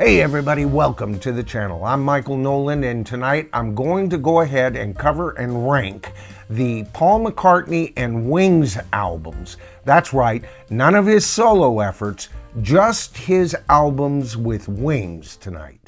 Hey everybody, welcome to the channel. I'm Michael Noland, and tonight I'm going to go ahead and cover and rank the Paul McCartney and Wings albums. That's right, none of his solo efforts, just his albums with Wings tonight.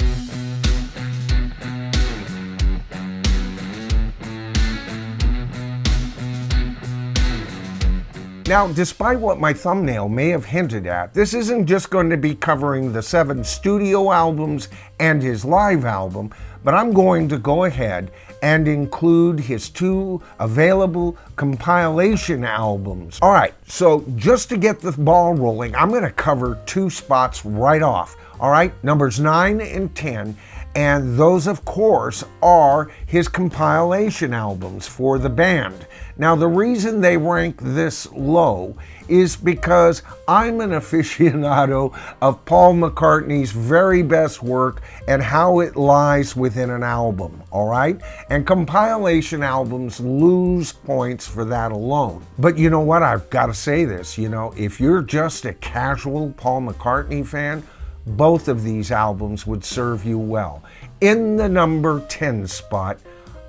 Now, despite what my thumbnail may have hinted at, this isn't just going to be covering the 7 studio albums and his live album, but I'm going to go ahead and include his 2 available compilation albums. All right, so just to get the ball rolling, I'm going to cover 2 spots right off. All right, numbers 9 and 10. And those, of course, are his compilation albums for the band. Now, the reason they rank this low is because I'm an aficionado of Paul McCartney's very best work and how it lies within an album, all right? And compilation albums lose points for that alone. But you know what? I've got to say this, if you're just a casual Paul McCartney fan, both of these albums would serve you well. In the number 10 spot,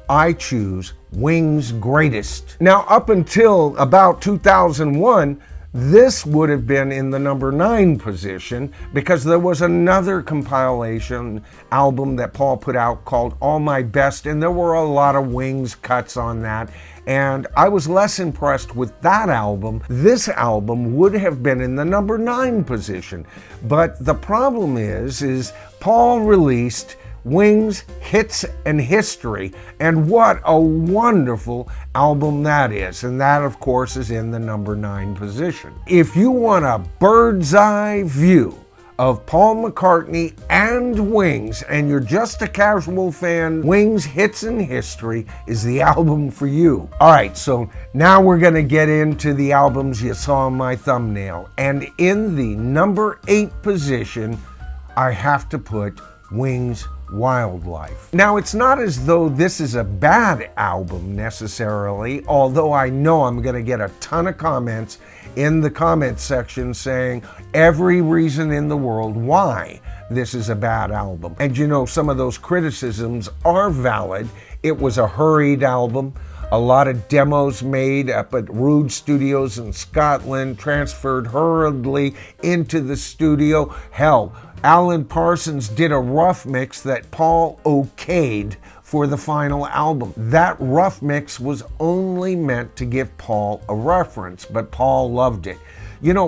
I choose Wings' Greatest. Now, up until about 2001, this would have been in the number 9 position because there was another compilation album that Paul put out called All My Best, and there were a lot of Wings cuts on that. And I was less impressed with that album. This album would have been in the number 9 position. But the problem is Paul released Wings, Hits and History, and what a wonderful album that is. And that, of course, is in the number 9 position. If you want a bird's eye view of Paul McCartney and Wings, and you're just a casual fan, Wings, Hits and History is the album for you. All right, so now we're going to get into the albums you saw in my thumbnail. And in the number 8 position, I have to put Wings' Wildlife. Now, it's not as though this is a bad album necessarily, although I know I'm going to get a ton of comments in the comment section saying every reason in the world why this is a bad album. And some of those criticisms are valid. It was a hurried album. A lot of demos made up at Rude Studios in Scotland, transferred hurriedly into the studio. Hell, Alan Parsons did a rough mix that Paul okayed for the final album. That rough mix was only meant to give Paul a reference, but Paul loved it.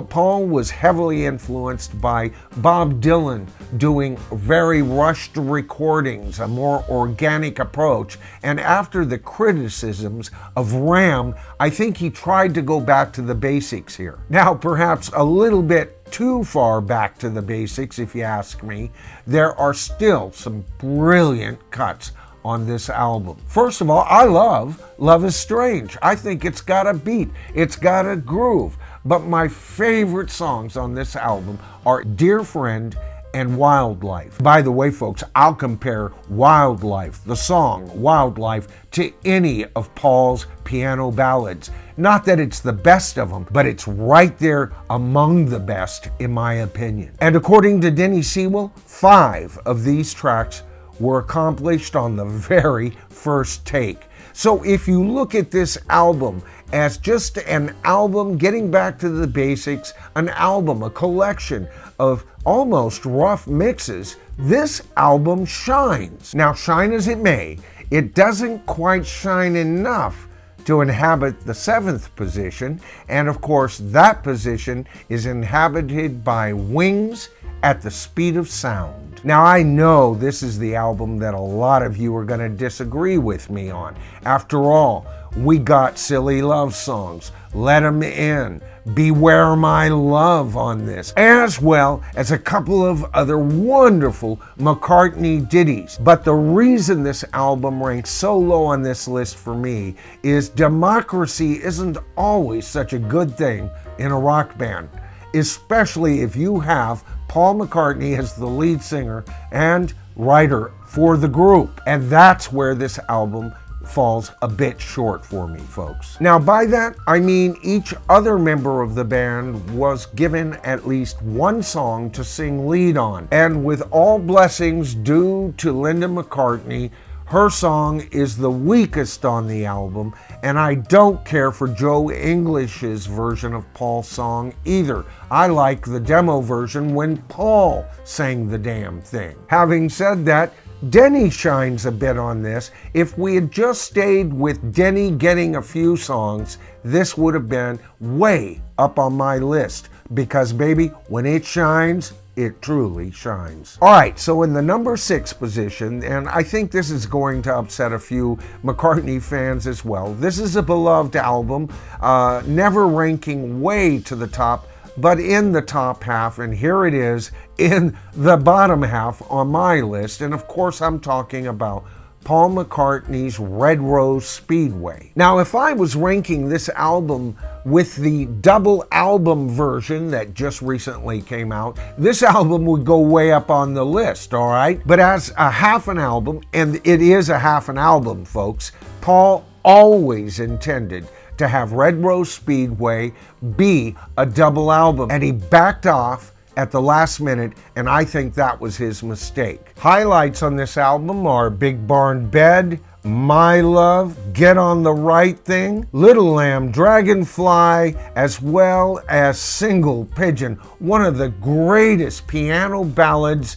Paul was heavily influenced by Bob Dylan doing very rushed recordings, a more organic approach. And after the criticisms of Ram, I think he tried to go back to the basics here. Now, perhaps a little bit too far back to the basics, if you ask me. There are still some brilliant cuts on this album. First of all, I love Love is Strange. I think it's got a beat, it's got a groove. But my favorite songs on this album are Dear Friend and Wildlife. By the way, folks, I'll compare Wildlife, the song Wildlife, to any of Paul's piano ballads. Not that it's the best of them, but it's right there among the best, in my opinion. And according to Denny Sewell, 5 of these tracks were accomplished on the very first take. So if you look at this album as just an album getting back to the basics, an album, a collection of almost rough mixes, this album shines. Now, shine as it may, it doesn't quite shine enough to inhabit the 7th position, and of course that position is inhabited by Wings at the Speed of Sound. Now, I know this is the album that a lot of you are going to disagree with me on. After all, we got Silly Love Songs, Let 'Em In, Beware My Love on this, as well as a couple of other wonderful McCartney ditties. But the reason this album ranks so low on this list for me is democracy isn't always such a good thing in a rock band, especially if you have Paul McCartney as the lead singer and writer for the group. And that's where this album falls a bit short for me, folks. Now, by that, I mean each other member of the band was given at least one song to sing lead on. And with all blessings due to Linda McCartney, her song is the weakest on the album, and I don't care for Joe English's version of Paul's song either. I like the demo version when Paul sang the damn thing. Having said that, Denny shines a bit on this. If we had just stayed with Denny getting a few songs, this would have been way up on my list, because baby, when it shines, it truly shines. All right, so in the number 6 position, and I think this is going to upset a few McCartney fans as well. This is a beloved album, never ranking way to the top, but in the top half, and here it is in the bottom half on my list. And of course, I'm talking about Paul McCartney's Red Rose Speedway. Now, if I was ranking this album with the double album version that just recently came out, this album would go way up on the list, all right? But as a half an album, and it is a half an album, folks, Paul always intended to have Red Rose Speedway be a double album, and he backed off at the last minute, and I think that was his mistake. Highlights on this album are Big Barn Bed, My Love, Get on the Right Thing, Little Lamb, Dragonfly, as well as Single Pigeon, one of the greatest piano ballads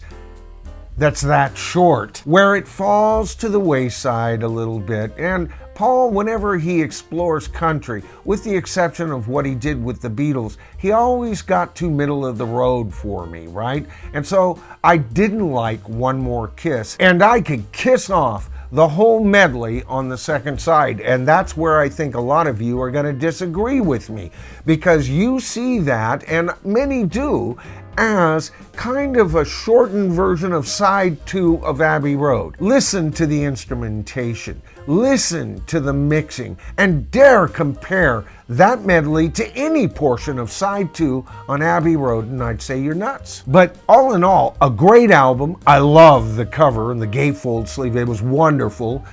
that's that short, where it falls to the wayside a little bit. And Paul, whenever he explores country, with the exception of what he did with the Beatles, he always got too middle of the road for me, right? And so I didn't like One More Kiss, and I could kiss off the whole medley on the second side. And that's where I think a lot of you are going to disagree with me, because you see that, and many do, as kind of a shortened version of side 2 of Abbey Road. Listen to the instrumentation, listen to the mixing, and dare compare that medley to any portion of side 2 on Abbey Road, and I'd say you're nuts. But all in all, a great album. I love the cover and the gatefold sleeve. It was wonderful.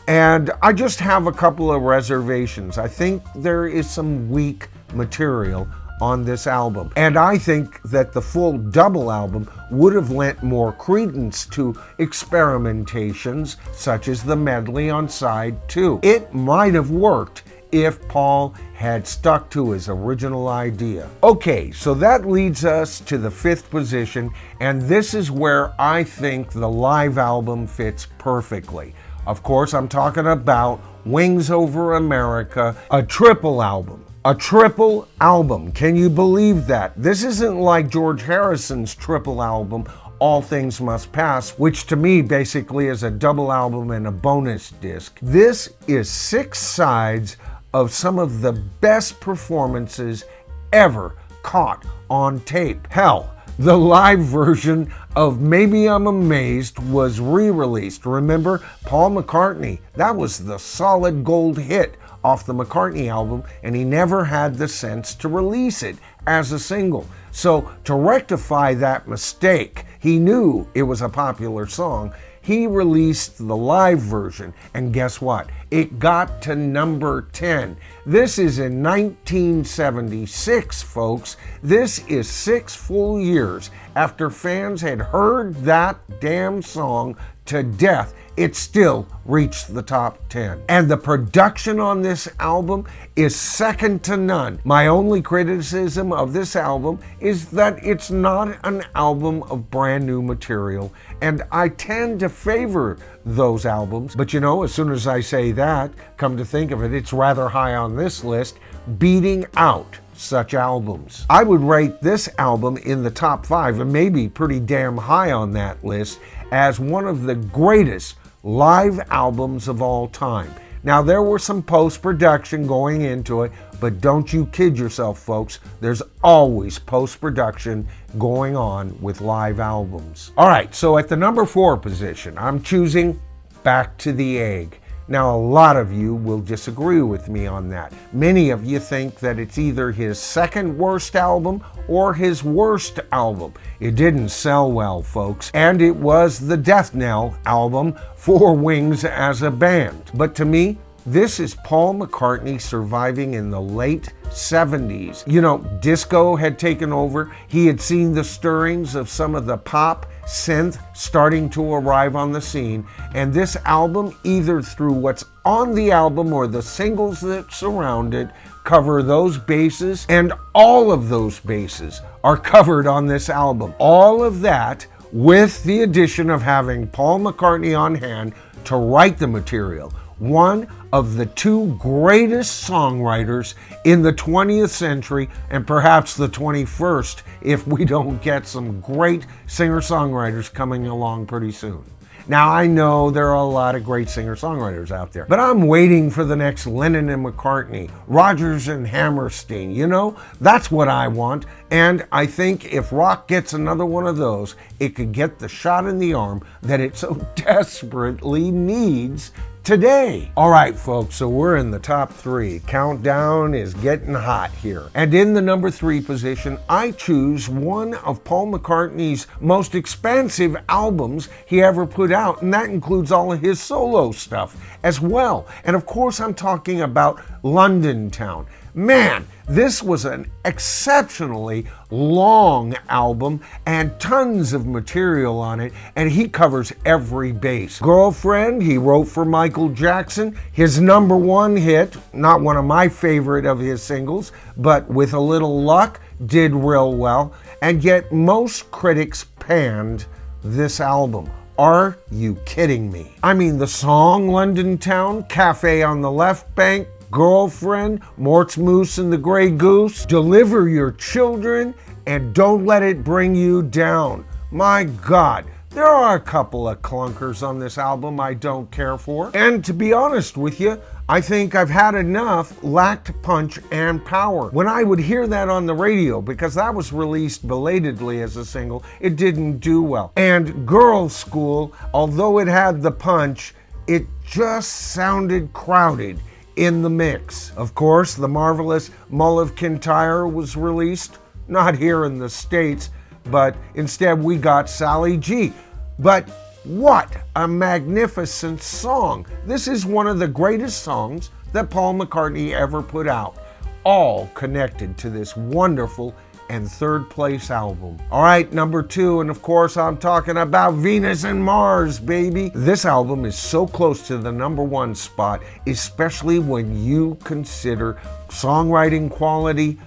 And I just have a couple of reservations. I think there is some weak material on this album, and I think that the full double album would have lent more credence to experimentations such as the medley on side 2. It might have worked if Paul had stuck to his original idea. Okay, so that leads us to the 5th position, and this is where I think the live album fits perfectly. Of course, I'm talking about Wings Over America, a triple album. A triple album. Can you believe that? This isn't like George Harrison's triple album, All Things Must Pass, which to me basically is a double album and a bonus disc. This is 6 sides of some of the best performances ever caught on tape. Hell, the live version of Maybe I'm Amazed was re-released. Remember, Paul McCartney, that was the solid gold hit off the McCartney album, and he never had the sense to release it as a single. So to rectify that mistake, he knew it was a popular song. He released the live version, and guess what? It got to number 10. This is in 1976, folks. This is 6 full years after fans had heard that damn song to death. It still reached the top 10. And the production on this album is second to none. My only criticism of this album is that it's not an album of brand new material, and I tend to favor those albums. But you know, as soon as I say that, come to think of it, it's rather high on this list, beating out such albums. I would rate this album in the top 5, and maybe pretty damn high on that list, as one of the greatest live albums of all time. Now, there were some post-production going into it, but don't you kid yourself, folks. There's always post-production going on with live albums. All right, so at the number 4 position, I'm choosing Back to the Egg. Now, a lot of you will disagree with me on that. Many of you think that it's either his second worst album or his worst album. It didn't sell well, folks, and it was the death knell album for Wings as a band. But to me, this is Paul McCartney surviving in the late 70s. You know, disco had taken over. He had seen the stirrings of some of the pop synth starting to arrive on the scene, and this album, either through what's on the album or the singles that surround it, cover those bases, and all of those bases are covered on this album. All of that with the addition of having Paul McCartney on hand to write the material. One of the two greatest songwriters in the 20th century, and perhaps the 21st, if we don't get some great singer-songwriters coming along pretty soon. Now, I know there are a lot of great singer-songwriters out there, but I'm waiting for the next Lennon and McCartney, Rodgers and Hammerstein, you know? That's what I want, and I think if rock gets another one of those, it could get the shot in the arm that it so desperately needs today. All right, folks, so we're in the top three. Countdown is getting hot here. And in the number 3 position, I choose one of Paul McCartney's most expansive albums he ever put out, and that includes all of his solo stuff as well. And of course, I'm talking about London Town. Man, this was an exceptionally long album and tons of material on it, and he covers every base. Girlfriend, he wrote for Michael Jackson, his number 1 hit, not one of my favorite of his singles, but with a little luck, did real well, and yet most critics panned this album. Are you kidding me? I mean, the song London Town, Cafe on the Left Bank, Girlfriend, Mort's Moose and the Grey Goose, Deliver Your Children, and Don't Let It Bring You Down. My God, there are a couple of clunkers on this album I don't care for. And to be honest with you, I think I've had enough lacked punch and power. When I would hear that on the radio, because that was released belatedly as a single, it didn't do well. And Girls' School, although it had the punch, it just sounded crowded in the mix. Of course, the marvelous Mull of Kintyre was released, not here in the States, but instead we got Sally G. But what a magnificent song. This is one of the greatest songs that Paul McCartney ever put out, all connected to this wonderful and 3rd place album. All right, number 2, and of course I'm talking about Venus and Mars, baby. This album is so close to the number 1 spot, especially when you consider songwriting quality,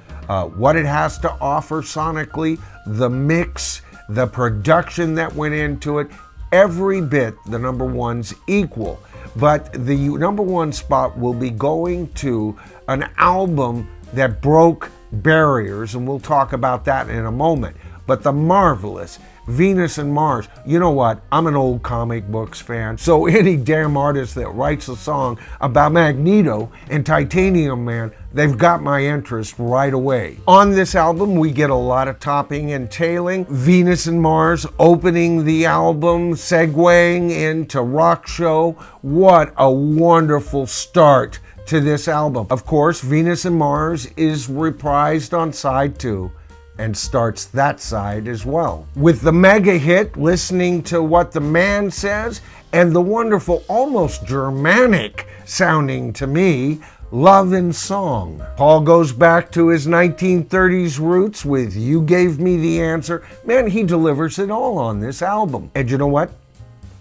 what it has to offer sonically, the mix, the production that went into it. Every bit the number 1's equal, but the number 1 spot will be going to an album that broke barriers, and we'll talk about that in a moment. But the marvelous Venus and Mars. You know what? I'm an old comic books fan, so any damn artist that writes a song about Magneto and Titanium Man, they've got my interest right away. On this album, we get a lot of topping and tailing. Venus and Mars opening the album, segueing into Rock Show. What a wonderful start to this album. Of course, Venus and Mars is reprised on side 2 and starts that side as well. With the mega hit, Listening to What the Man Says, and the wonderful, almost Germanic sounding to me, Love and Song. Paul goes back to his 1930s roots with You Gave Me the Answer. Man, he delivers it all on this album. And you know what?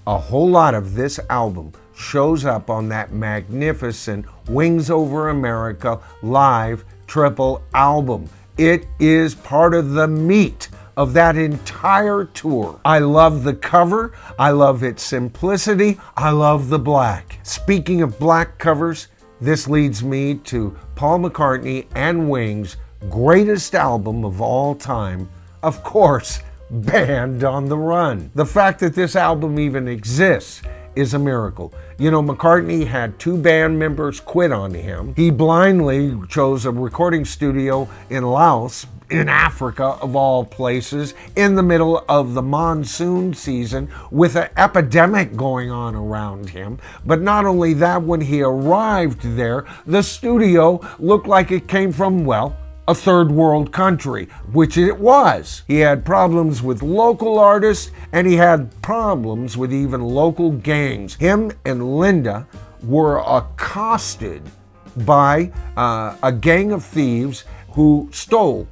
A whole lot of this album shows up on that magnificent Wings Over America live triple album. It is part of the meat of that entire tour. I love the cover. I love its simplicity. I love the black. Speaking of black covers, this leads me to Paul McCartney and Wings' greatest album of all time, of course, Band on the Run. The fact that this album even exists is a miracle. You know, McCartney had 2 band members quit on him. He blindly chose a recording studio in Laos, in Africa of all places, in the middle of the monsoon season with an epidemic going on around him. But not only that, when he arrived there, the studio looked like it came from, well, a third world country, which it was. He had problems with local artists, and he had problems with even local gangs. Him and Linda were accosted by a gang of thieves who stole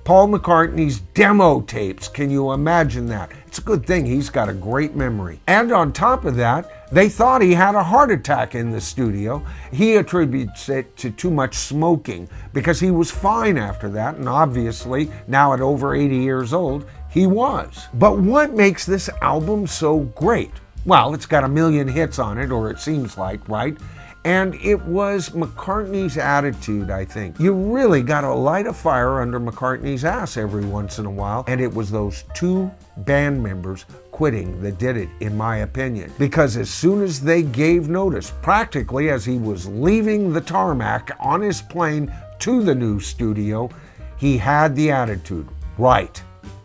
Paul McCartney's demo tapes. Can you imagine that? It's a good thing he's got a great memory. And on top of that, they thought he had a heart attack in the studio. He attributes it to too much smoking because he was fine after that, and obviously, now at over 80 years old, he was. But what makes this album so great? Well, it's got 1 million hits on it, or it seems like, right? And it was McCartney's attitude, I think. You really got to light a fire under McCartney's ass every once in a while, and it was those 2 band members quitting that did it, in my opinion. Because as soon as they gave notice, practically as he was leaving the tarmac on his plane to the new studio, he had the attitude, right,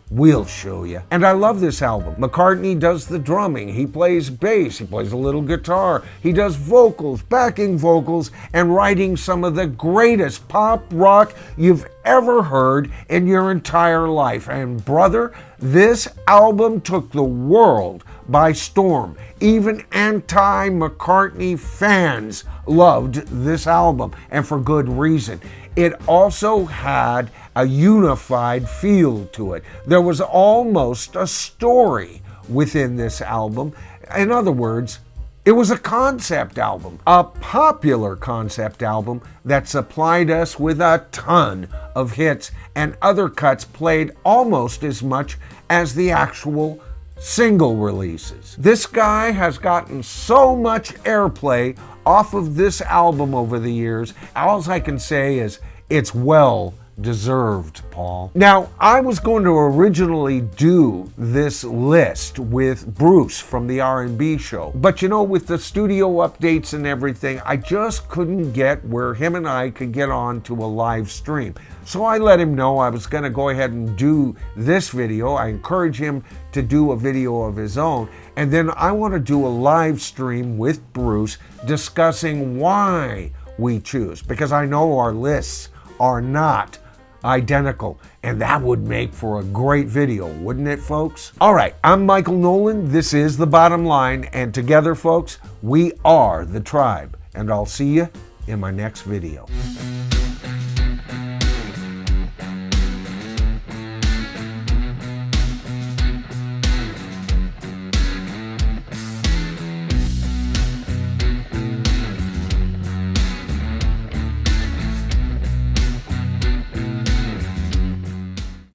we'll show you. And I love this album. McCartney does the drumming, he plays bass, he plays a little guitar, he does vocals, backing vocals, and writing some of the greatest pop rock you've ever heard in your entire life. And brother, this album took the world by storm. Even anti-McCartney fans loved this album, and for good reason. It also had a unified feel to it. There was almost a story within this album. In other words, it was a concept album, a popular concept album that supplied us with a ton of hits, and other cuts played almost as much as the actual single releases. This guy has gotten so much airplay off of this album over the years. All I can say is it's well deserved, Paul. Now, I was going to originally do this list with Bruce from the R&B show, but you know, with the studio updates and everything, I just couldn't get where him and I could get on to a live stream. So I let him know I was going to go ahead and do this video. I encourage him to do a video of his own, and then I want to do a live stream with Bruce discussing why we choose, because I know our lists are not identical, and that would make for a great video, wouldn't it, folks? All right, I'm Michael Noland. This is The Bottom Line, and together, folks, we are the tribe, and I'll see you in my next video.